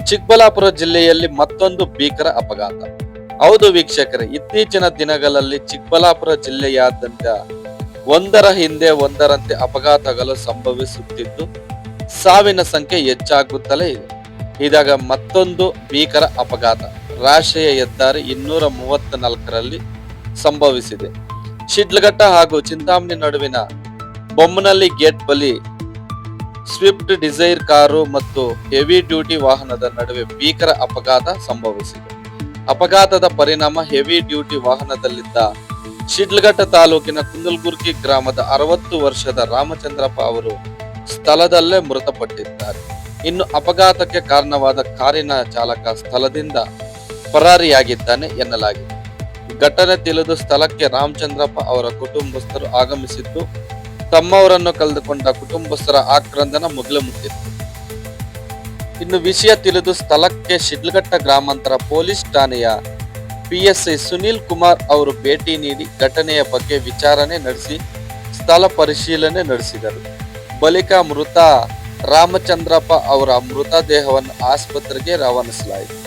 ಚಿಕ್ಕಬಳ್ಳಾಪುರ ಜಿಲ್ಲೆಯಲ್ಲಿ ಮತ್ತೊಂದು ಭೀಕರ ಅಪಘಾತ. ಹೌದು ವೀಕ್ಷಕರೇ, ಇತ್ತೀಚಿನ ದಿನಗಳಲ್ಲಿ ಚಿಕ್ಕಬಳ್ಳಾಪುರ ಜಿಲ್ಲೆಯಾದ್ಯಂತ ಒಂದರ ಹಿಂದೆ ಒಂದರಂತೆ ಅಪಘಾತಗಳು ಸಂಭವಿಸುತ್ತಿದ್ದು ಸಾವಿನ ಸಂಖ್ಯೆ ಹೆಚ್ಚಾಗುತ್ತಲೇ ಇದೆ. ಇದಾಗ ಮತ್ತೊಂದು ಭೀಕರ ಅಪಘಾತ ರಾಷ್ಟ್ರೀಯ ಹೆದ್ದಾರಿ 234ರಲ್ಲಿ ಸಂಭವಿಸಿದೆ. ಶಿಡ್ಲಘಟ್ಟ ಹಾಗೂ ಚಿಂತಾಮಣಿ ನಡುವಿನ ಬೊಮ್ಮನಹಳ್ಳಿ ಗೇಟ್ ಬಳಿ ಸ್ವಿಫ್ಟ್ ಡಿಸೈರ್ ಕಾರು ಮತ್ತು ಹೆವಿ ಡ್ಯೂಟಿ ವಾಹನದ ನಡುವೆ ಭೀಕರ ಅಪಘಾತ ಸಂಭವಿಸಿದೆ. ಅಪಘಾತದ ಪರಿಣಾಮ ಹೆವಿ ಡ್ಯೂಟಿ ವಾಹನದಲ್ಲಿದ್ದ ಶಿಡ್ಲಘಟ್ಟ ತಾಲೂಕಿನ ಕುಂದಲ್ಗುರ್ಕಿ ಗ್ರಾಮದ 60 ವರ್ಷದ ರಾಮಚಂದ್ರಪ್ಪ ಅವರು ಸ್ಥಳದಲ್ಲೇ ಮೃತಪಟ್ಟಿದ್ದಾರೆ. ಇನ್ನು ಅಪಘಾತಕ್ಕೆ ಕಾರಣವಾದ ಕಾರಿನ ಚಾಲಕ ಸ್ಥಳದಿಂದ ಪರಾರಿಯಾಗಿದ್ದಾನೆ ಎನ್ನಲಾಗಿದೆ. ಘಟನೆ ತಿಳಿದು ಸ್ಥಳಕ್ಕೆ ರಾಮಚಂದ್ರಪ್ಪ ಅವರ ಕುಟುಂಬಸ್ಥರು ಆಗಮಿಸಿದ್ದು ತಮ್ಮವರನ್ನು ಕಳೆದುಕೊಂಡ ಕುಟುಂಬಸ್ಥರ ಆಕ್ರಂದನ ಮುಗಿಲು ಮುಟ್ಟಿತ್ತು. ಇನ್ನು ವಿಷಯ ತಿಳಿದು ಸ್ಥಳಕ್ಕೆ ಶಿಡ್ಲಘಟ್ಟ ಗ್ರಾಮಾಂತರ ಪೊಲೀಸ್ ಠಾಣೆಯ PSI ಸುನೀಲ್ ಕುಮಾರ್ ಅವರು ಭೇಟಿ ನೀಡಿ ಘಟನೆಯ ಬಗ್ಗೆ ವಿಚಾರಣೆ ನಡೆಸಿ ಸ್ಥಳ ಪರಿಶೀಲನೆ ನಡೆಸಿದರು. ಬಳಿಕ ಮೃತ ರಾಮಚಂದ್ರಪ್ಪ ಅವರ ಮೃತದೇಹವನ್ನು ಆಸ್ಪತ್ರೆಗೆ ರವಾನಿಸಲಾಯಿತು.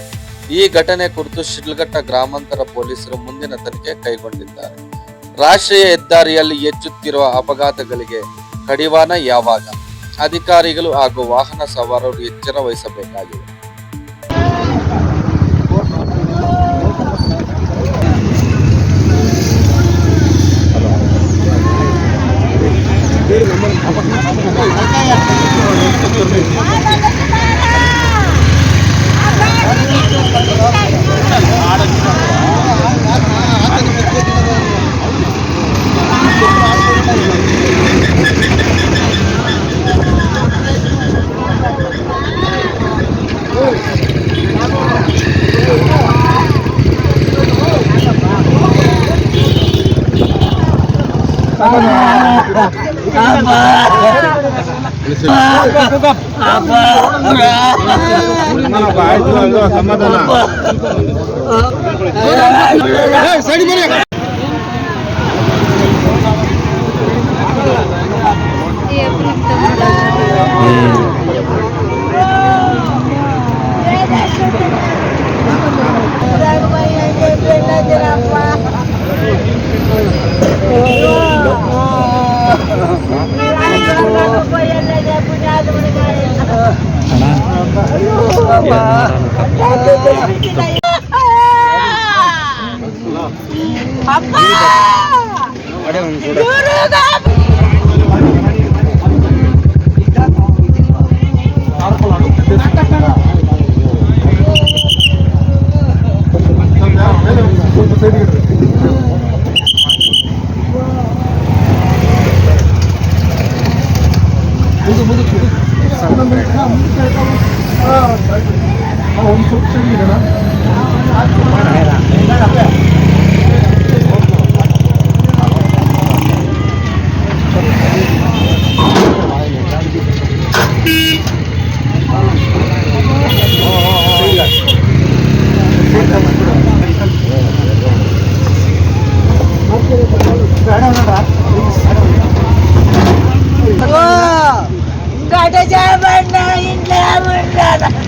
ಈ ಘಟನೆ ಕುರಿತು ಶಿಡ್ಲಘಟ್ಟ ಗ್ರಾಮಾಂತರ ಪೊಲೀಸರು ಮುಂದಿನ ತನಿಖೆ ಕೈಗೊಂಡಿದ್ದಾರೆ. ರಾಷ್ಟ್ರೀಯ ಹೆದ್ದಾರಿಯಲ್ಲಿ ಹೆಚ್ಚುತ್ತಿರುವ ಅಪಘಾತಗಳಿಗೆ ಕಡಿವಾಣ ಯಾವಾಗ? ಅಧಿಕಾರಿಗಳು ಹಾಗೂ ವಾಹನ ಸವಾರರು ಎಚ್ಚರ ವಹಿಸಬೇಕಾಗಿದೆ. Gak ada jawaban, indah,